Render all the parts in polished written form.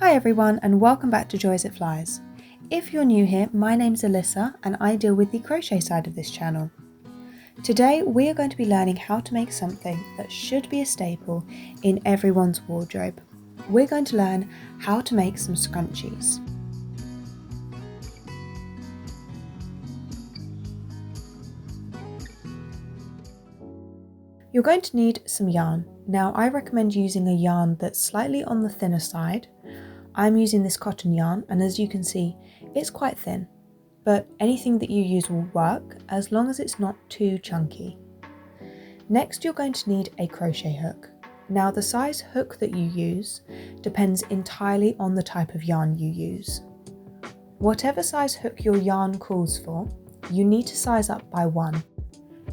Hi everyone and welcome back to Joy as It Flies. If you're new here, my name's Alyssa and I deal with the crochet side of this channel. Today we are going to be learning how to make something that should be a staple in everyone's wardrobe. We're going to learn how to make some scrunchies. You're going to need some yarn. Now I recommend using a yarn that's slightly on the thinner side. I'm using this cotton yarn and as you can see it's quite thin, but anything that you use will work as long as it's not too chunky. Next you're going to need a crochet hook. Now the size hook that you use depends entirely on the type of yarn you use. Whatever size hook your yarn calls for, you need to size up by 1.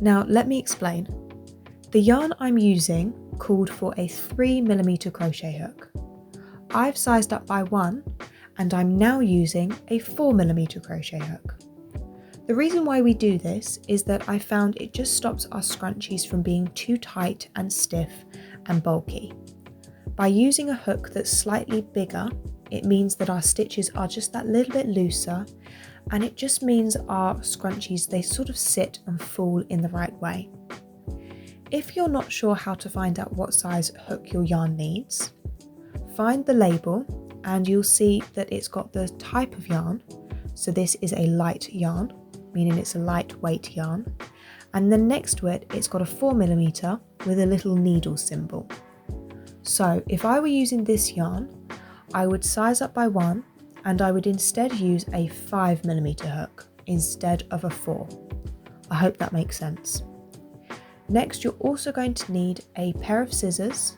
Now let me explain. The yarn I'm using called for a 3mm crochet hook. I've sized up by 1 and I'm now using a 4mm crochet hook. The reason why we do this is that I found it just stops our scrunchies from being too tight and stiff and bulky. By using a hook that's slightly bigger, it means that our stitches are just that little bit looser, and it just means our scrunchies, they sort of sit and fall in the right way. If you're not sure how to find out what size hook your yarn needs, find the label and you'll see that it's got the type of yarn. So this is a light yarn, meaning it's a lightweight yarn. And then next to it, it's got a 4mm with a little needle symbol. So if I were using this yarn, I would size up by 1 and I would instead use a 5mm hook instead of a 4. I hope that makes sense. Next, you're also going to need a pair of scissors,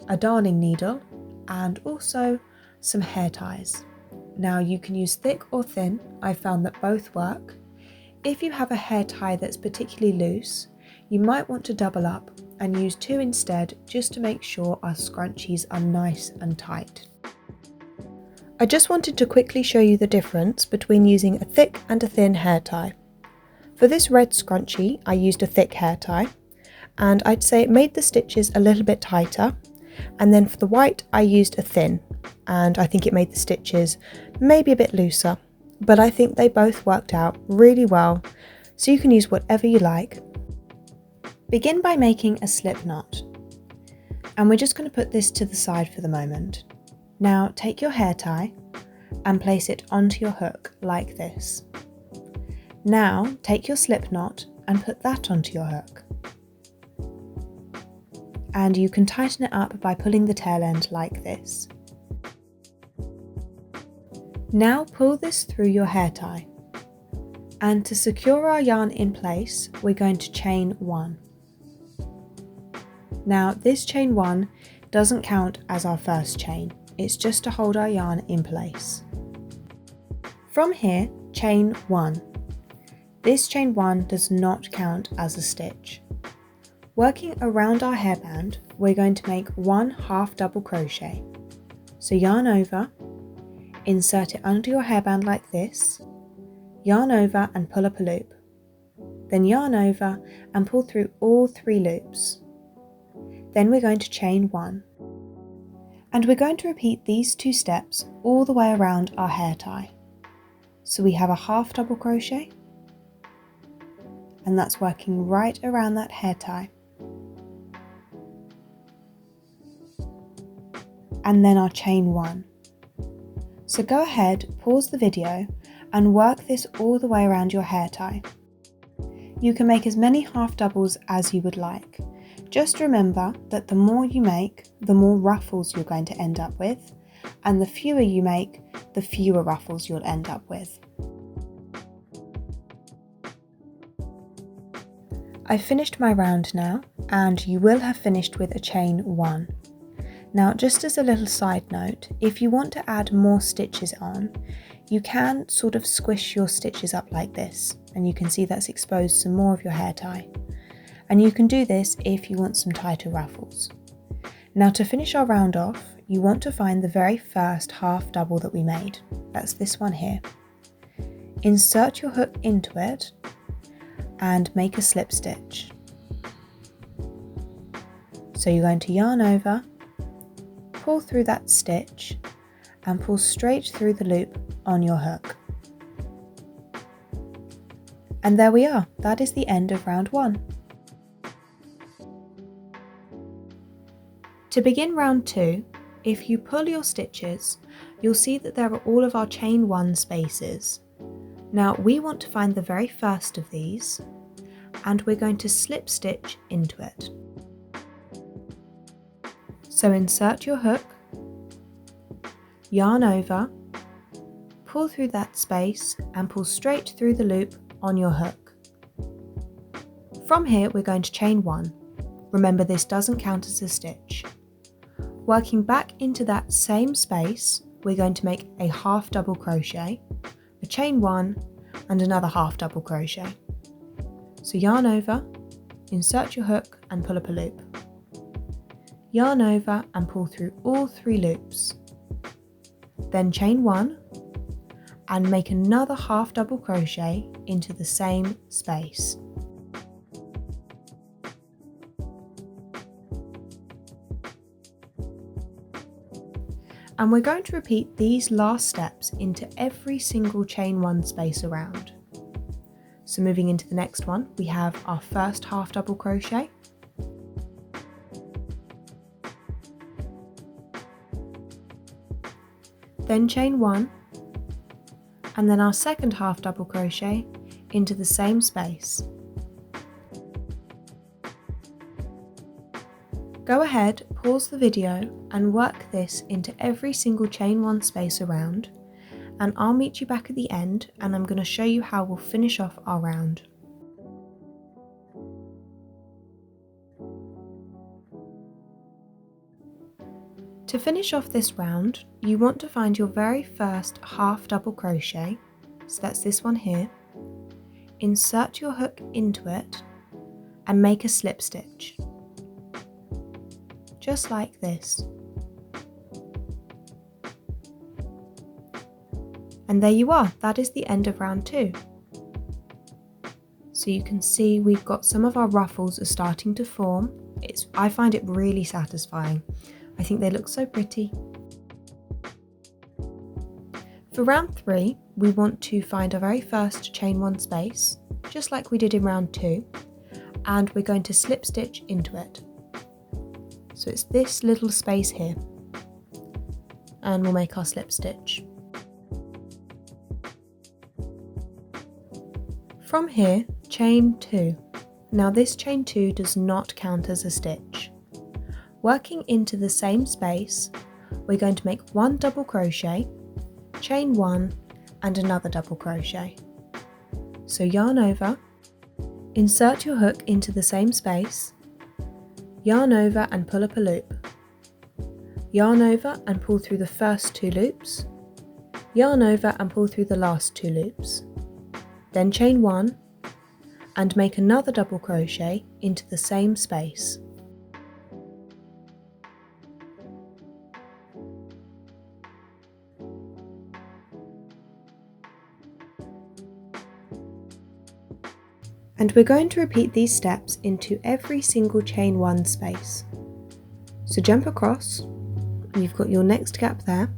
a darning needle, and also some hair ties. Now you can use thick or thin, I found that both work. If you have a hair tie that's particularly loose, you might want to double up and use 2 instead, just to make sure our scrunchies are nice and tight. I just wanted to quickly show you the difference between using a thick and a thin hair tie. For this red scrunchie, I used a thick hair tie, and I'd say it made the stitches a little bit tighter. And then for the white, I used a thin, and I think it made the stitches maybe a bit looser, but I think they both worked out really well, so you can use whatever you like. Begin by making a slip knot, and we're just going to put this to the side for the moment. Now take your hair tie and place it onto your hook like this. Now take your slip knot and put that onto your hook. And you can tighten it up by pulling the tail end like this. Now pull this through your hair tie. And to secure our yarn in place, we're going to chain 1. Now this chain 1 doesn't count as our first chain, it's just to hold our yarn in place. From here, chain 1. This chain 1 does not count as a stitch. Working around our hairband, we're going to make 1 half double crochet. So yarn over, insert it under your hairband like this, yarn over and pull up a loop. Then yarn over and pull through all 3 loops. Then we're going to chain 1. And we're going to repeat these 2 steps all the way around our hair tie. So we have a half double crochet, and that's working right around that hair tie. And then our chain 1. So go ahead, pause the video and work this all the way around your hair tie. You can make as many half doubles as you would like. Just remember that the more you make, the more ruffles you're going to end up with, and the fewer you make, the fewer ruffles you'll end up with. I've finished my round now, and you will have finished with a chain 1. Now just as a little side note, if you want to add more stitches on, you can sort of squish your stitches up like this, and you can see that's exposed some more of your hair tie. And you can do this if you want some tighter ruffles. Now to finish our round off, you want to find the very first half double that we made. That's this one here. Insert your hook into it and make a slip stitch. So you're going to yarn over, pull through that stitch and pull straight through the loop on your hook. And there we are, that is the end of round 1. To begin round 2, if you pull your stitches, you'll see that there are all of our chain 1 spaces. Now we want to find the very first of these, and we're going to slip stitch into it. So insert your hook, yarn over, pull through that space and pull straight through the loop on your hook. From here we're going to chain 1. Remember, this doesn't count as a stitch. Working back into that same space, we're going to make a half double crochet, a chain 1 and another half double crochet. So yarn over, insert your hook and pull up a loop. Yarn over and pull through all 3 loops. Then chain 1 and make another half double crochet into the same space. And we're going to repeat these last steps into every single chain 1 space around. So moving into the next one, we have our first half double crochet, then chain 1, and then our second half double crochet into the same space. Go ahead, pause the video and work this into every single chain 1 space around, and I'll meet you back at the end and I'm going to show you how we'll finish off our round. To finish off this round, you want to find your very first half double crochet, so that's this one here, insert your hook into it and make a slip stitch, just like this. And there you are, that is the end of round 2. So you can see we've got some of our ruffles are starting to form. I find it really satisfying. I think they look so pretty. For round 3, we want to find our very first chain 1 space, just like we did in round 2, and we're going to slip stitch into it. So it's this little space here, and we'll make our slip stitch. From here, chain 2. Now this chain 2 does not count as a stitch. Working into the same space, we're going to make 1 double crochet, chain 1 and another double crochet. So yarn over, insert your hook into the same space, yarn over and pull up a loop. Yarn over and pull through the first 2 loops, yarn over and pull through the last 2 loops. Then chain 1 and make another double crochet into the same space. And we're going to repeat these steps into every single chain 1 space. So jump across, and you've got your next gap there.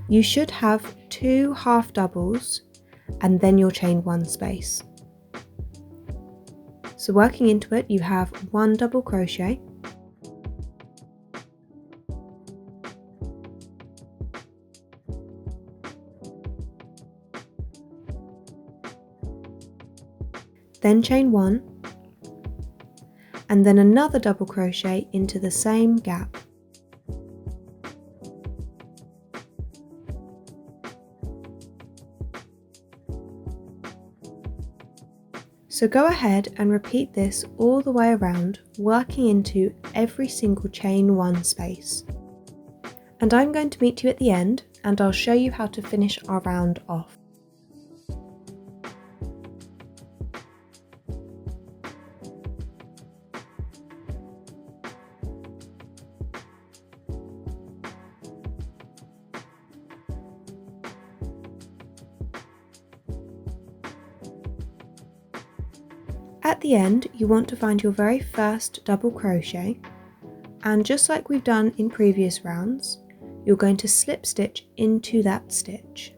You should have 2 half doubles and then your chain 1 space. So working into it, you have 1 double crochet, then chain 1, and then another double crochet into the same gap. So go ahead and repeat this all the way around, working into every single chain 1 space. And I'm going to meet you at the end, and I'll show you how to finish our round off. At the end, you want to find your very first double crochet And just like we've done in previous rounds, you're going to slip stitch into that stitch.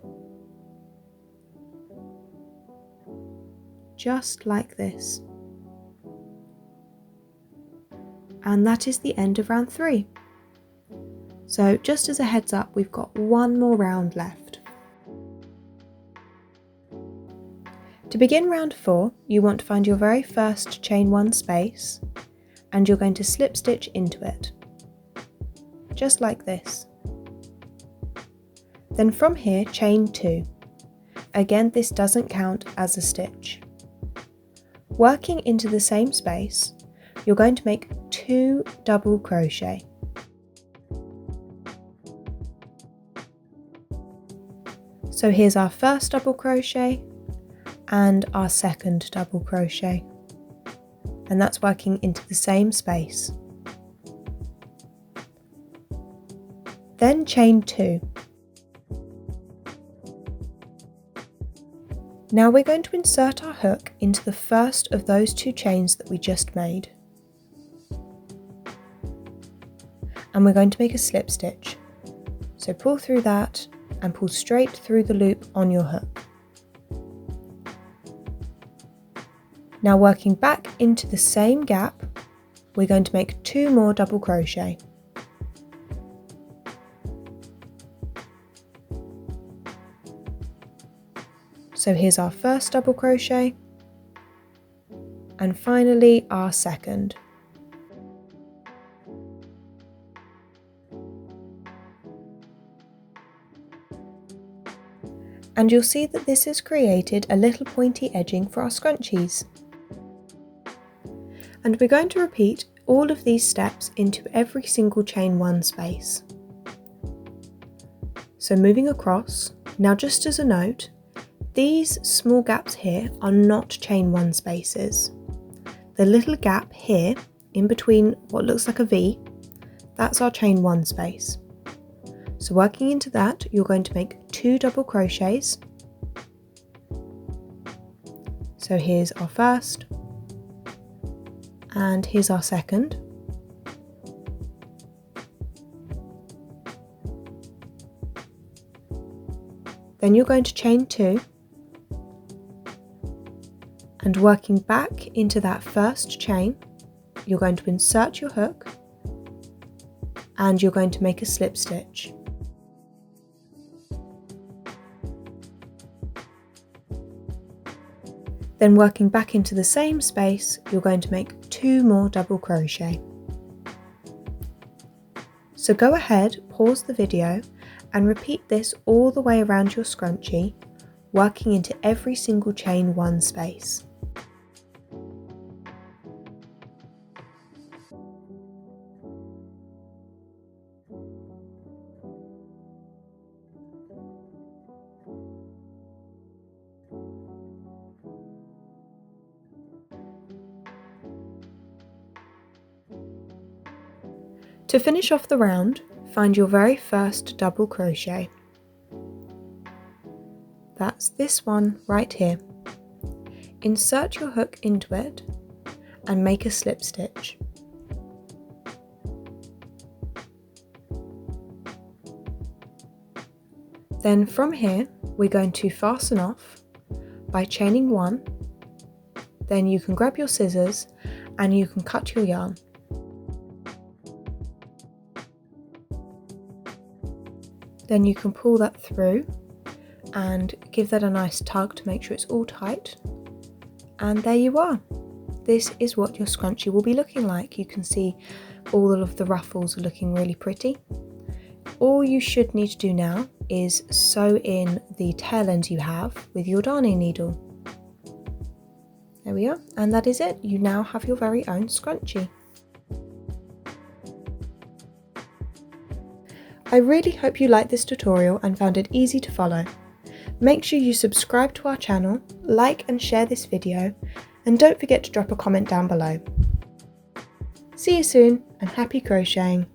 Just like this. And that is the end of round 3. So just as a heads up, we've got one more round left. To begin round 4, you want to find your very first chain 1 space, and you're going to slip stitch into it. Just like this. Then from here, chain 2. Again, this doesn't count as a stitch. Working into the same space, you're going to make 2 double crochet. So here's our first double crochet and our second double crochet, and that's working into the same space. Then chain 2. Now we're going to insert our hook into the first of those 2 chains that we just made. And we're going to make a slip stitch. So pull through that and pull straight through the loop on your hook. Now working back into the same gap, we're going to make 2 more double crochet. So here's our first double crochet, and finally our second. And you'll see that this has created a little pointy edging for our scrunchies. And we're going to repeat all of these steps into every single chain 1 space. So moving across, now just as a note, these small gaps here are not chain 1 spaces. The little gap here in between what looks like a V, that's our chain 1 space. So working into that, you're going to make 2 double crochets. So here's our first, and here's our second. Then you're going to chain 2, and working back into that first chain, you're going to insert your hook, and you're going to make a slip stitch. Then working back into the same space, you're going to make 2 more double crochet. So go ahead, pause the video, and repeat this all the way around your scrunchie, working into every single chain 1 space. To finish off the round, find your very first double crochet. That's this one right here. Insert your hook into it and make a slip stitch. Then from here, we're going to fasten off by chaining 1. Then you can grab your scissors and you can cut your yarn. Then you can pull that through and give that a nice tug to make sure it's all tight. And there you are. This is what your scrunchie will be looking like. You can see all of the ruffles are looking really pretty. All you should need to do now is sew in the tail ends you have with your darning needle. There we are, and that is it. You now have your very own scrunchie. I really hope you liked this tutorial and found it easy to follow. Make sure you subscribe to our channel, like and share this video, and don't forget to drop a comment down below. See you soon, and happy crocheting!